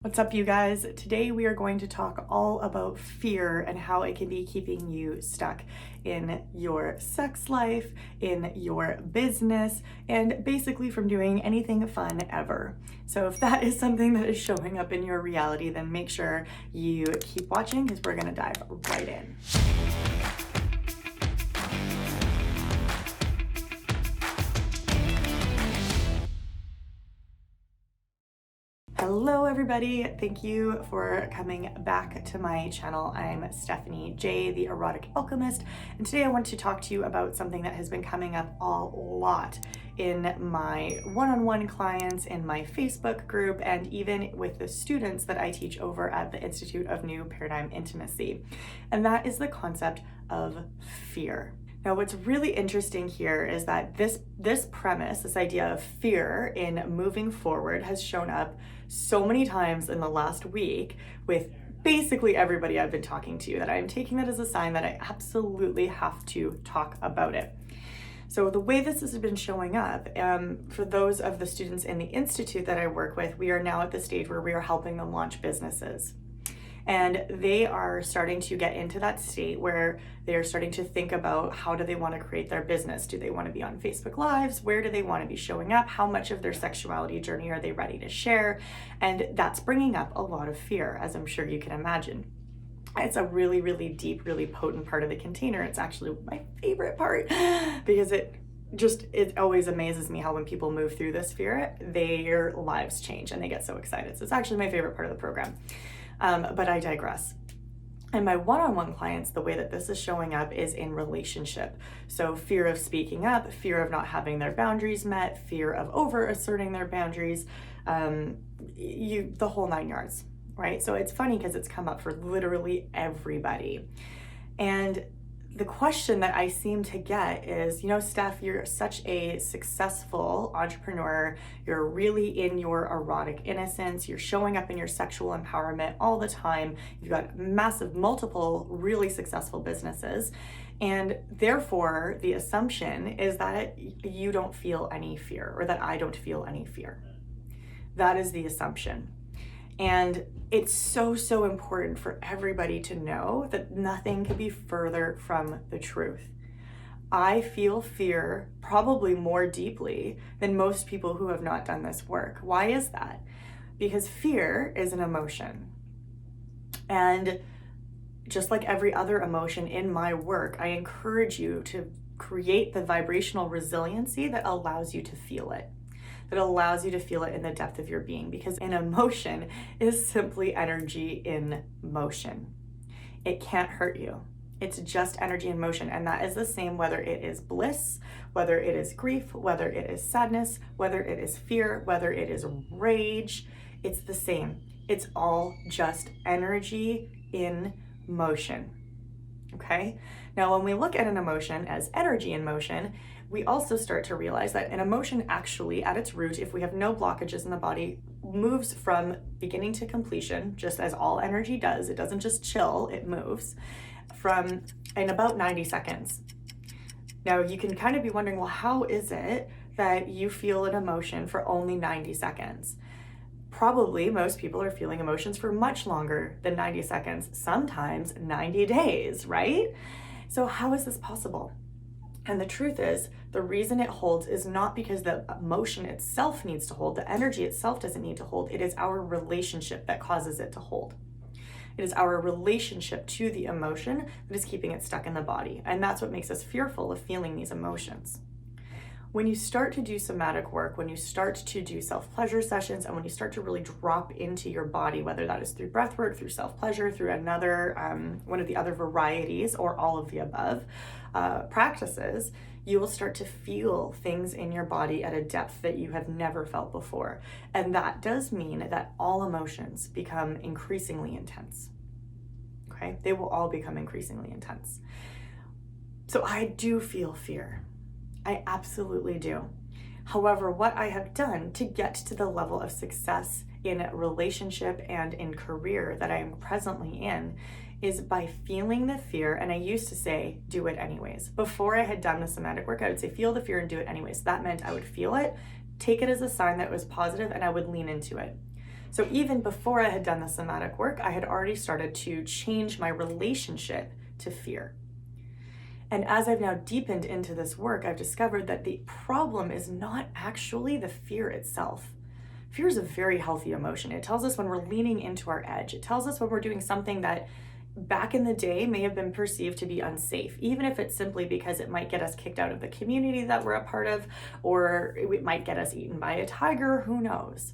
What's up, you guys? Today we are going to talk all about fear and how it can be keeping you stuck in your sex life, in your business, and basically from doing anything fun ever. So if that is something that is showing up in your reality, then make sure you keep watching because we're gonna dive right in. Hello everybody, thank you for coming back to my channel. I'm Stephanie Jaie, the Erotic Alchemist, and today I want to talk to you about something that has been coming up a lot in my one-on-one clients, in my Facebook group, and even with the students that I teach over at the Institute of New Paradigm Intimacy, and that is the concept of fear. Now, what's really interesting here is that this premise, this idea of fear in moving forward, has shown up so many times in the last week with basically everybody I've been talking to, that I'm taking that as a sign that I absolutely have to talk about it. So the way this has been showing up, for those of the students in the Institute that I work with, we are now at the stage where we are helping them launch businesses. And they are starting to get into that state where they're starting to think about, how do they want to create their business? Do they want to be on Facebook Lives? Where do they want to be showing up? How much of their sexuality journey are they ready to share? And that's bringing up a lot of fear, as I'm sure you can imagine. It's a really, really deep, really potent part of the container. It's actually my favorite part because it always amazes me how when people move through this fear, their lives change and they get so excited. So it's actually my favorite part of the program. But I digress. And my one-on-one clients, the way that this is showing up is in relationship. So fear of speaking up, fear of not having their boundaries met, fear of over-asserting their boundaries, the whole 9 yards, right? So it's funny because it's come up for literally everybody. And the question that I seem to get is, Steph, you're such a successful entrepreneur. You're really in your erotic innocence. You're showing up in your sexual empowerment all the time. You've got multiple, really successful businesses. And therefore, the assumption is that you don't feel any fear, or that I don't feel any fear. That is the assumption. And it's so important for everybody to know that nothing could be further from the truth. I feel fear probably more deeply than most people who have not done this work. Why is that? Because fear is an emotion. And just like every other emotion in my work, I encourage you to create the vibrational resiliency that allows you to feel it. That allows you to feel it in the depth of your being, because an emotion is simply energy in motion. It can't hurt you. It's just energy in motion, and that is the same whether it is bliss, whether it is grief, whether it is sadness, whether it is fear, whether it is rage. It's the same. It's all just energy in motion. Okay? Now, when we look at an emotion as energy in motion, we also start to realize that an emotion actually, at its root, if we have no blockages in the body, moves from beginning to completion, just as all energy does. It doesn't just chill, it moves in about 90 seconds. Now, you can kind of be wondering, well, how is it that you feel an emotion for only 90 seconds? Probably most people are feeling emotions for much longer than 90 seconds, sometimes 90 days, right? So how is this possible? And the truth is, the reason it holds is not because the emotion itself needs to hold, the energy itself doesn't need to hold. It is our relationship that causes it to hold. It is our relationship to the emotion that is keeping it stuck in the body. And that's what makes us fearful of feeling these emotions. When you start to do somatic work, when you start to do self-pleasure sessions, and when you start to really drop into your body, whether that is through breath work, through self-pleasure, through one of the other varieties, or all of the above practices, you will start to feel things in your body at a depth that you have never felt before. And that does mean that all emotions become increasingly intense. Okay? They will all become increasingly intense. So I do feel fear. I absolutely do. However, what I have done to get to the level of success in relationship and in career that I am presently in is by feeling the fear. And I used to say, do it anyways. Before I had done the somatic work, I would say, feel the fear and do it anyways. That meant I would feel it, take it as a sign that it was positive, and I would lean into it. So even before I had done the somatic work, I had already started to change my relationship to fear. And as I've now deepened into this work, I've discovered that the problem is not actually the fear itself. Fear is a very healthy emotion. It tells us when we're leaning into our edge. It tells us when we're doing something that back in the day may have been perceived to be unsafe, even if it's simply because it might get us kicked out of the community that we're a part of, or it might get us eaten by a tiger, who knows.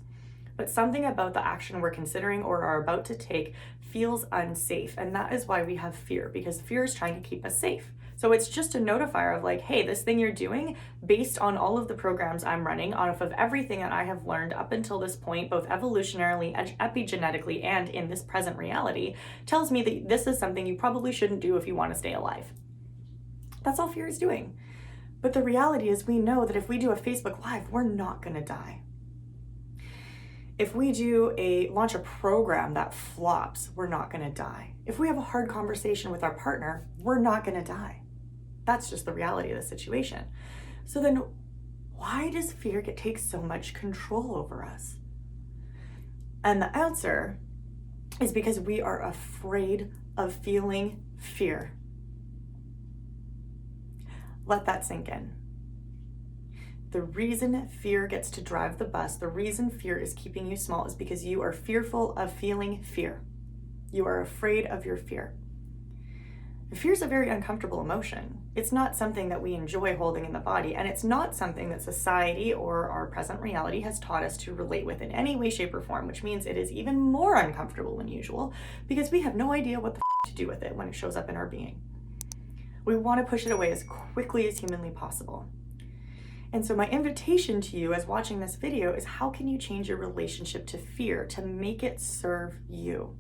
But something about the action we're considering or are about to take feels unsafe. And that is why we have fear, because fear is trying to keep us safe. So it's just a notifier of like, hey, this thing you're doing, based on all of the programs I'm running, off of everything that I have learned up until this point, both evolutionarily, epigenetically, and in this present reality, tells me that this is something you probably shouldn't do if you want to stay alive. That's all fear is doing. But the reality is we know that if we do a Facebook Live, we're not going to die. If we launch a program that flops, we're not going to die. If we have a hard conversation with our partner, we're not going to die. That's just the reality of the situation. So then why does fear take so much control over us? And the answer is because we are afraid of feeling fear. Let that sink in. The reason fear gets to drive the bus, the reason fear is keeping you small, is because you are fearful of feeling fear. You are afraid of your fear. Fear is a very uncomfortable emotion. It's not something that we enjoy holding in the body, and it's not something that society or our present reality has taught us to relate with in any way, shape, or form, which means it is even more uncomfortable than usual because we have no idea what the to do with it when it shows up in our being. We want to push it away as quickly as humanly possible. And so my invitation to you as watching this video is, how can you change your relationship to fear to make it serve you?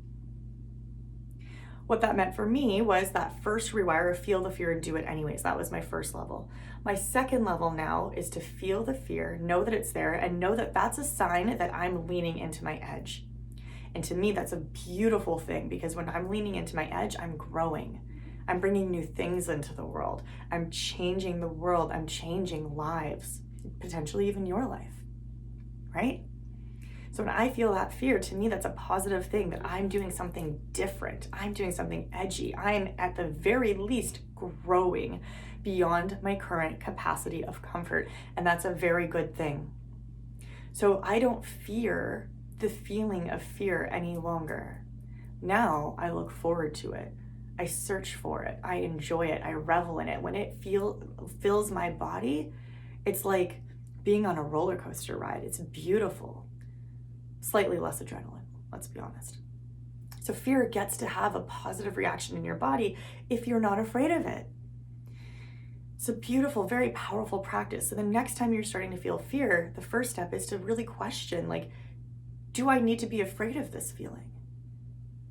What that meant for me was that first rewire, feel the fear and do it anyways. That was my first level. My second level now is to feel the fear, know that it's there, and know that that's a sign that I'm leaning into my edge. And to me, that's a beautiful thing, because when I'm leaning into my edge, I'm growing. I'm bringing new things into the world. I'm changing the world. I'm changing lives, potentially even your life, right? So when I feel that fear, to me, that's a positive thing, that I'm doing something different. I'm doing something edgy. I'm at the very least growing beyond my current capacity of comfort. And that's a very good thing. So I don't fear the feeling of fear any longer. Now I look forward to it. I search for it. I enjoy it. I revel in it. When it fills my body, it's like being on a roller coaster ride. It's beautiful. Slightly less adrenaline, let's be honest. So fear gets to have a positive reaction in your body if you're not afraid of it. It's a beautiful, very powerful practice. So the next time you're starting to feel fear, the first step is to really question, like, do I need to be afraid of this feeling?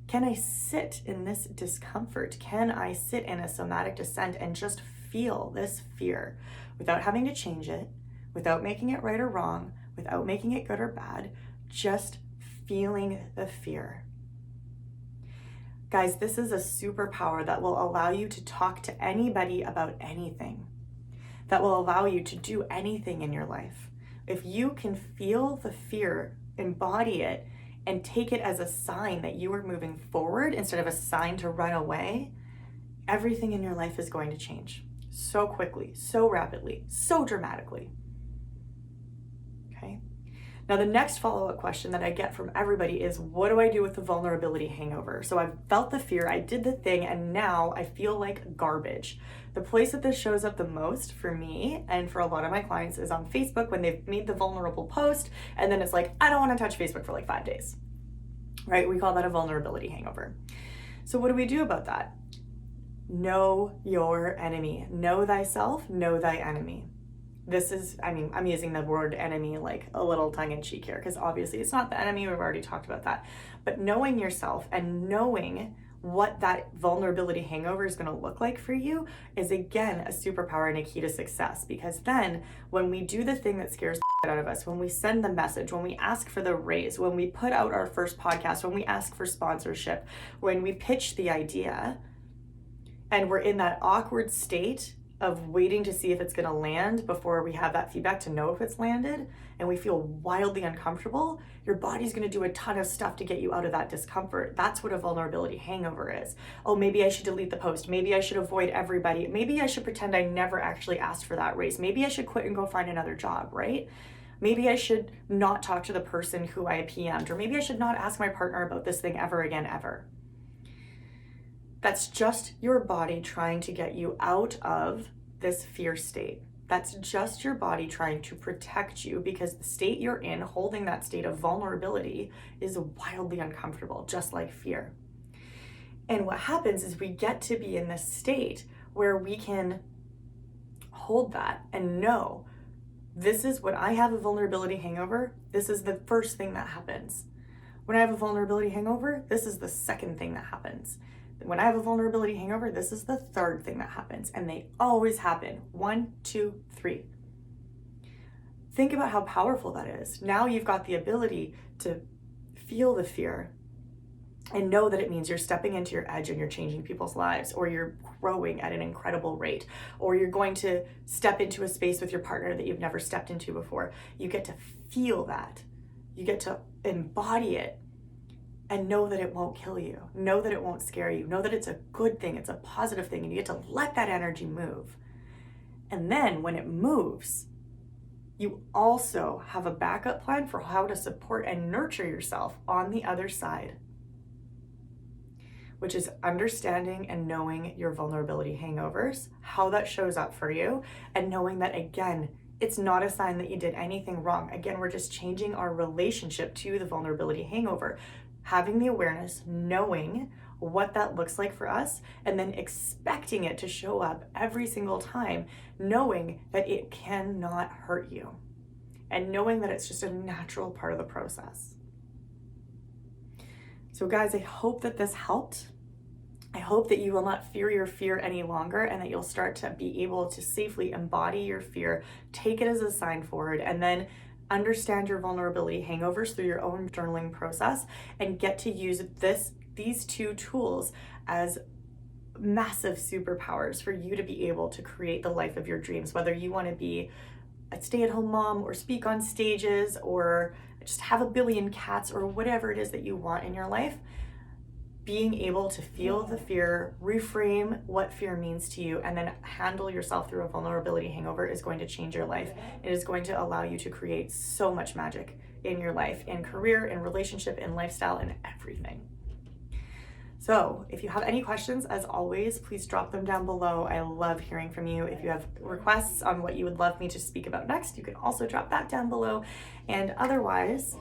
Can I sit in this discomfort? Can I sit in a somatic descent and just feel this fear without having to change it, without making it right or wrong, without making it good or bad, just feeling the fear? Guys, this is a superpower that will allow you to talk to anybody about anything, that will allow you to do anything in your life. If you can feel the fear, embody it, and take it as a sign that you are moving forward instead of a sign to run away, everything in your life is going to change so quickly, so rapidly, so dramatically. Okay? Now, the next follow-up question that I get from everybody is, what do I do with the vulnerability hangover? So I've felt the fear, I did the thing, and now I feel like garbage. The place that this shows up the most for me and for a lot of my clients is on Facebook, when they've made the vulnerable post, and then it's like, I don't want to touch Facebook for like 5 days, right? We call that a vulnerability hangover. So what do we do about that? Know your enemy. Know thyself, know thy enemy. This is, I'm using the word enemy like a little tongue-in-cheek here, because obviously it's not the enemy. We've already talked about that. But knowing yourself and knowing what that vulnerability hangover is going to look like for you is, again, a superpower and a key to success. Because then when we do the thing that scares the out of us, when we send the message, when we ask for the raise, when we put out our first podcast, when we ask for sponsorship, when we pitch the idea, and we're in that awkward state of waiting to see if it's going to land before we have that feedback to know if it's landed, and we feel wildly uncomfortable, your body's going to do a ton of stuff to get you out of that discomfort. That's what a vulnerability hangover is. Oh, maybe I should delete the post. Maybe I should avoid everybody. Maybe I should pretend I never actually asked for that raise. Maybe I should quit and go find another job, right? Maybe I should not talk to the person who I PM'd, or maybe I should not ask my partner about this thing ever again, ever. That's just your body trying to get you out of this fear state. That's just your body trying to protect you, because the state you're in, holding that state of vulnerability, is wildly uncomfortable, just like fear. And what happens is we get to be in this state where we can hold that and know, this is when I have a vulnerability hangover, this is the first thing that happens. When I have a vulnerability hangover, this is the second thing that happens. When I have a vulnerability hangover, this is the third thing that happens. And they always happen. 1, 2, 3. Think about how powerful that is. Now you've got the ability to feel the fear and know that it means you're stepping into your edge and you're changing people's lives, or you're growing at an incredible rate, or you're going to step into a space with your partner that you've never stepped into before. You get to feel that. You get to embody it. And know that it won't kill you. Know that it won't scare you. Know that it's a good thing. It's a positive thing. And you get to let that energy move. And then when it moves, you also have a backup plan for how to support and nurture yourself on the other side, which is understanding and knowing your vulnerability hangovers, how that shows up for you, and knowing that, again, it's not a sign that you did anything wrong. Again, we're just changing our relationship to the vulnerability hangover. Having the awareness, knowing what that looks like for us, and then expecting it to show up every single time, knowing that it cannot hurt you, and knowing that it's just a natural part of the process. So guys, I hope that this helped. I hope that you will not fear your fear any longer, and that you'll start to be able to safely embody your fear, take it as a sign forward, and then understand your vulnerability hangovers through your own journaling process, and get to use these two tools as massive superpowers for you to be able to create the life of your dreams, whether you want to be a stay-at-home mom, or speak on stages, or just have a billion cats, or whatever it is that you want in your life. Being able to feel the fear, reframe what fear means to you, and then handle yourself through a vulnerability hangover is going to change your life. It is going to allow you to create so much magic in your life, in career, in relationship, in lifestyle, in everything. So if you have any questions, as always, please drop them down below. I love hearing from you. If you have requests on what you would love me to speak about next, you can also drop that down below. And otherwise,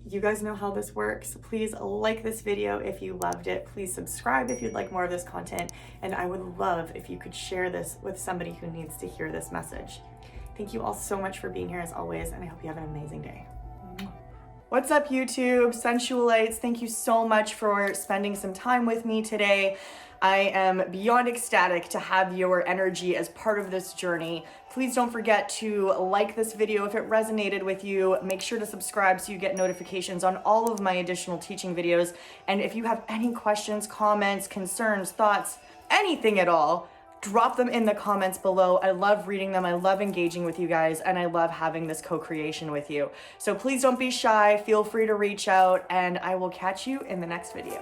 you guys know how this works. Please like this video if you loved it. Please subscribe if you'd like more of this content. And I would love if you could share this with somebody who needs to hear this message. Thank you all so much for being here as always, and I hope you have an amazing day. What's up, YouTube? Sensualites, thank you so much for spending some time with me today. I am beyond ecstatic to have your energy as part of this journey. Please don't forget to like this video if it resonated with you. Make sure to subscribe so you get notifications on all of my additional teaching videos. And if you have any questions, comments, concerns, thoughts, anything at all, drop them in the comments below. I love reading them. I love engaging with you guys, and I love having this co-creation with you. So please don't be shy. Feel free to reach out, and I will catch you in the next video.